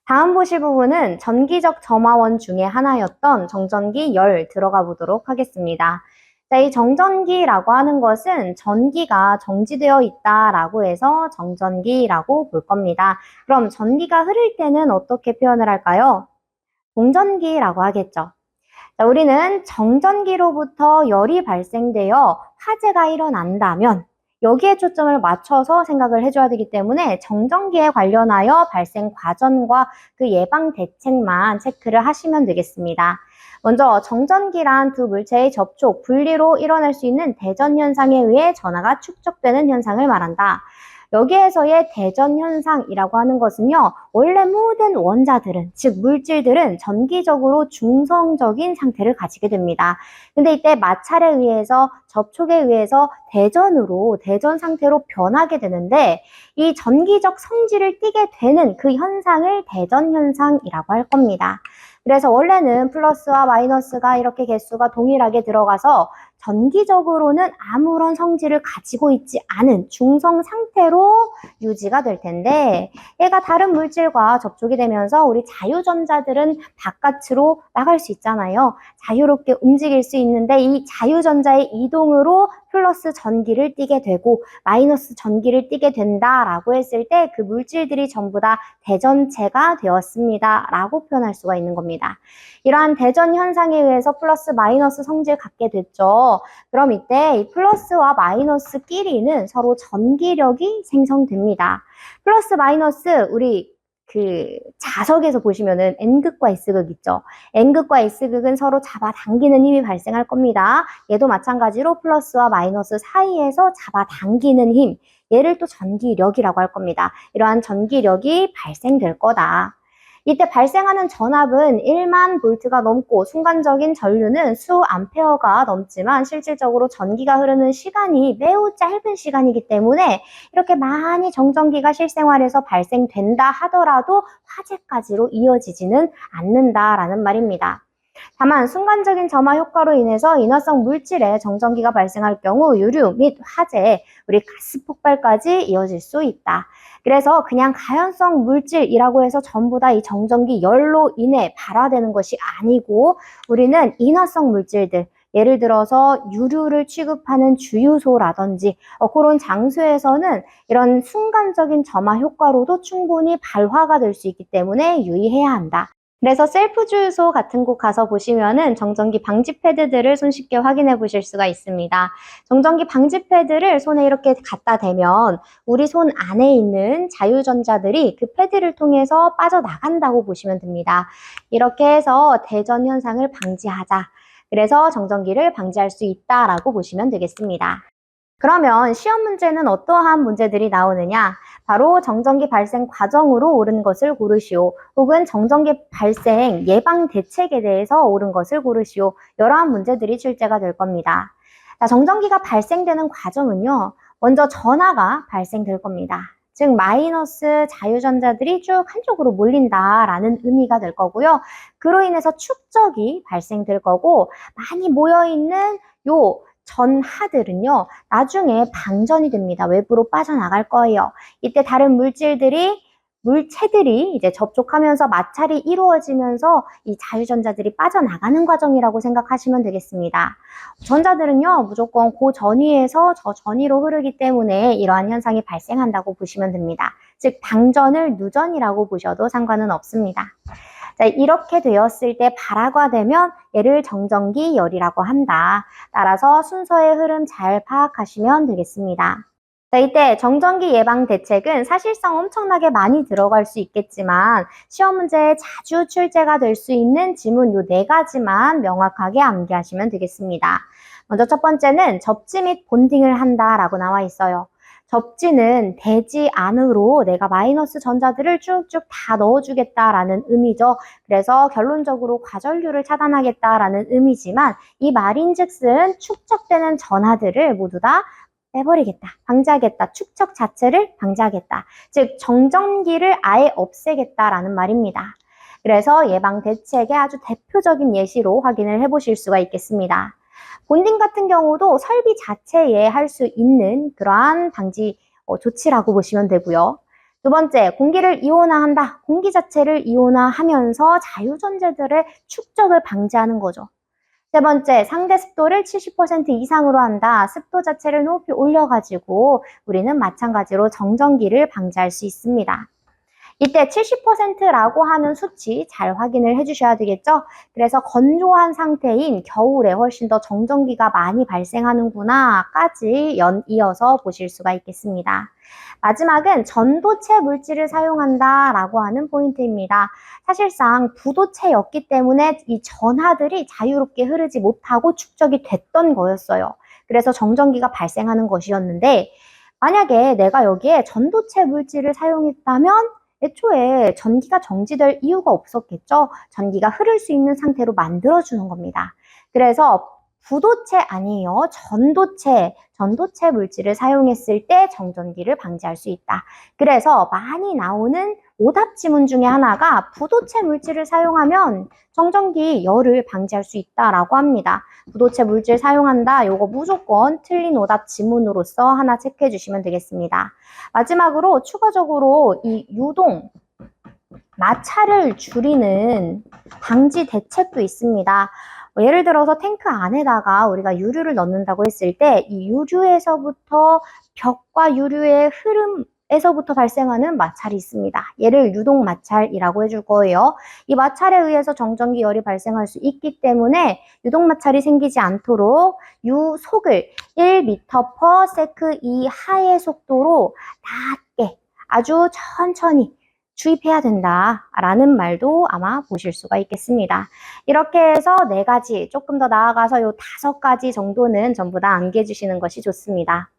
다음 보실 부분은 전기적 점화원 중에 하나였던 정전기 열 들어가 보도록 하겠습니다. 자, 이 정전기라고 하는 것은 전기가 정지되어 있다라고 해서 정전기라고 볼 겁니다. 그럼 전기가 흐를 때는 어떻게 표현을 할까요? 동전기라고 하겠죠. 자, 우리는 정전기로부터 열이 발생되어 화재가 일어난다면 여기에 초점을 맞춰서 생각을 해줘야 되기 때문에 정전기에 관련하여 발생 과정과 그 예방 대책만 체크를 하시면 되겠습니다. 먼저 정전기란 두 물체의 접촉, 분리로 일어날 수 있는 대전 현상에 의해 전하가 축적되는 현상을 말한다. 여기에서의 대전 현상이라고 하는 것은요, 원래 모든 원자들은, 즉 물질들은 전기적으로 중성적인 상태를 가지게 됩니다. 근데 이때 마찰에 의해서, 접촉에 의해서 대전 상태로 변하게 되는데, 이 전기적 성질을 띠게 되는 그 현상을 대전 현상이라고 할 겁니다. 그래서 원래는 플러스와 마이너스가 이렇게 개수가 동일하게 들어가서 전기적으로는 아무런 성질을 가지고 있지 않은 중성 상태로 유지가 될 텐데, 얘가 다른 물질과 접촉이 되면서 우리 자유전자들은 바깥으로 나갈 수 있잖아요. 자유롭게 움직일 수 있는데 이 자유전자의 이동으로 플러스 전기를 띠게 되고 마이너스 전기를 띠게 된다라고 했을 때 그 물질들이 전부 다 대전체가 되었습니다 라고 표현할 수가 있는 겁니다. 이러한 대전 현상에 의해서 플러스 마이너스 성질 갖게 됐죠. 그럼 이때 이 플러스와 마이너스끼리는 서로 전기력이 생성됩니다. 플러스 마이너스 우리 그 자석에서 보시면은 N극과 S극 있죠. N극과 S극은 서로 잡아당기는 힘이 발생할 겁니다. 얘도 마찬가지로 플러스와 마이너스 사이에서 잡아당기는 힘, 얘를 또 전기력이라고 할 겁니다. 이러한 전기력이 발생될 거다. 이때 발생하는 전압은 1만 볼트가 넘고 순간적인 전류는 수 암페어가 넘지만 실질적으로 전기가 흐르는 시간이 매우 짧은 시간이기 때문에 이렇게 많이 정전기가 실생활에서 발생된다 하더라도 화재까지로 이어지지는 않는다라는 말입니다. 다만 순간적인 점화 효과로 인해서 인화성 물질에 정전기가 발생할 경우 유류 및 화재, 우리 가스 폭발까지 이어질 수 있다. 그래서 그냥 가연성 물질이라고 해서 전부 다 이 정전기 열로 인해 발화되는 것이 아니고 우리는 인화성 물질들, 예를 들어서 유류를 취급하는 주유소라든지 그런 장소에서는 이런 순간적인 점화 효과로도 충분히 발화가 될 수 있기 때문에 유의해야 한다. 그래서 셀프 주유소 같은 곳 가서 보시면은 정전기 방지 패드들을 손쉽게 확인해 보실 수가 있습니다. 정전기 방지 패드를 손에 이렇게 갖다 대면 우리 손 안에 있는 자유전자들이 그 패드를 통해서 빠져나간다고 보시면 됩니다. 이렇게 해서 대전 현상을 방지하자. 그래서 정전기를 방지할 수 있다라고 보시면 되겠습니다. 그러면 시험 문제는 어떠한 문제들이 나오느냐? 바로 정전기 발생 과정으로 옳은 것을 고르시오. 혹은 정전기 발생 예방 대책에 대해서 옳은 것을 고르시오. 여러한 문제들이 출제가 될 겁니다. 자, 정전기가 발생되는 과정은요. 먼저 전하가 발생될 겁니다. 즉 마이너스 자유전자들이 쭉 한쪽으로 몰린다라는 의미가 될 거고요. 그로 인해서 축적이 발생될 거고 많이 모여있는 요 전하들은요, 나중에 방전이 됩니다. 외부로 빠져나갈 거예요. 이때 다른 물체들이 이제 접촉하면서 마찰이 이루어지면서 이 자유전자들이 빠져나가는 과정이라고 생각하시면 되겠습니다. 전자들은요, 무조건 그 전위에서 저 전위로 흐르기 때문에 이러한 현상이 발생한다고 보시면 됩니다. 즉, 방전을 누전이라고 보셔도 상관은 없습니다. 자, 이렇게 되었을 때 발화가 되면 얘를 정전기 열이라고 한다. 따라서 순서의 흐름 잘 파악하시면 되겠습니다. 자, 이때 정전기 예방 대책은 사실상 엄청나게 많이 들어갈 수 있겠지만 시험 문제에 자주 출제가 될 수 있는 지문 요 4가지만 명확하게 암기하시면 되겠습니다. 먼저 첫 번째는 접지 및 본딩을 한다라고 나와 있어요. 접지는 대지 안으로 내가 마이너스 전자들을 쭉쭉 다 넣어주겠다라는 의미죠. 그래서 결론적으로 과전류를 차단하겠다라는 의미지만 이 말인즉슨 축적되는 전하들을 모두 다 빼버리겠다, 방지하겠다, 축적 자체를 방지하겠다. 즉 정전기를 아예 없애겠다라는 말입니다. 그래서 예방 대책의 아주 대표적인 예시로 확인을 해보실 수가 있겠습니다. 본딩 같은 경우도 설비 자체에 할 수 있는 그러한 방지 조치라고 보시면 되고요. 두 번째, 공기를 이온화한다. 공기 자체를 이온화하면서 자유존재들의 축적을 방지하는 거죠. 세 번째, 상대 습도를 70% 이상으로 한다. 습도 자체를 높이 올려가지고 우리는 마찬가지로 정전기를 방지할 수 있습니다. 이때 70%라고 하는 수치 잘 확인을 해주셔야 되겠죠? 그래서 건조한 상태인 겨울에 훨씬 더 정전기가 많이 발생하는구나까지 이어서 보실 수가 있겠습니다. 마지막은 전도체 물질을 사용한다라고 하는 포인트입니다. 사실상 부도체였기 때문에 이 전하들이 자유롭게 흐르지 못하고 축적이 됐던 거였어요. 그래서 정전기가 발생하는 것이었는데 만약에 내가 여기에 전도체 물질을 사용했다면 애초에 전기가 정지될 이유가 없었겠죠. 전기가 흐를 수 있는 상태로 만들어주는 겁니다. 그래서 부도체 아니에요. 전도체 물질을 사용했을 때 정전기를 방지할 수 있다. 그래서 많이 나오는 오답 지문 중에 하나가 부도체 물질을 사용하면 정전기 열을 방지할 수 있다라고 합니다. 부도체 물질 사용한다. 요거 무조건 틀린 오답 지문으로서 하나 체크해 주시면 되겠습니다. 마지막으로 추가적으로 이 유동, 마찰을 줄이는 방지 대책도 있습니다. 예를 들어서 탱크 안에다가 우리가 유류를 넣는다고 했을 때 이 유류에서부터 벽과 유류의 흐름에서부터 발생하는 마찰이 있습니다. 얘를 유동 마찰이라고 해줄 거예요. 이 마찰에 의해서 정전기 열이 발생할 수 있기 때문에 유동 마찰이 생기지 않도록 유속을 1m/s 이하의 속도로 낮게 아주 천천히 주입해야 된다라는 말도 아마 보실 수가 있겠습니다. 이렇게 해서 4가지, 조금 더 나아가서 요 5가지 정도는 전부 다 암기해 주시는 것이 좋습니다.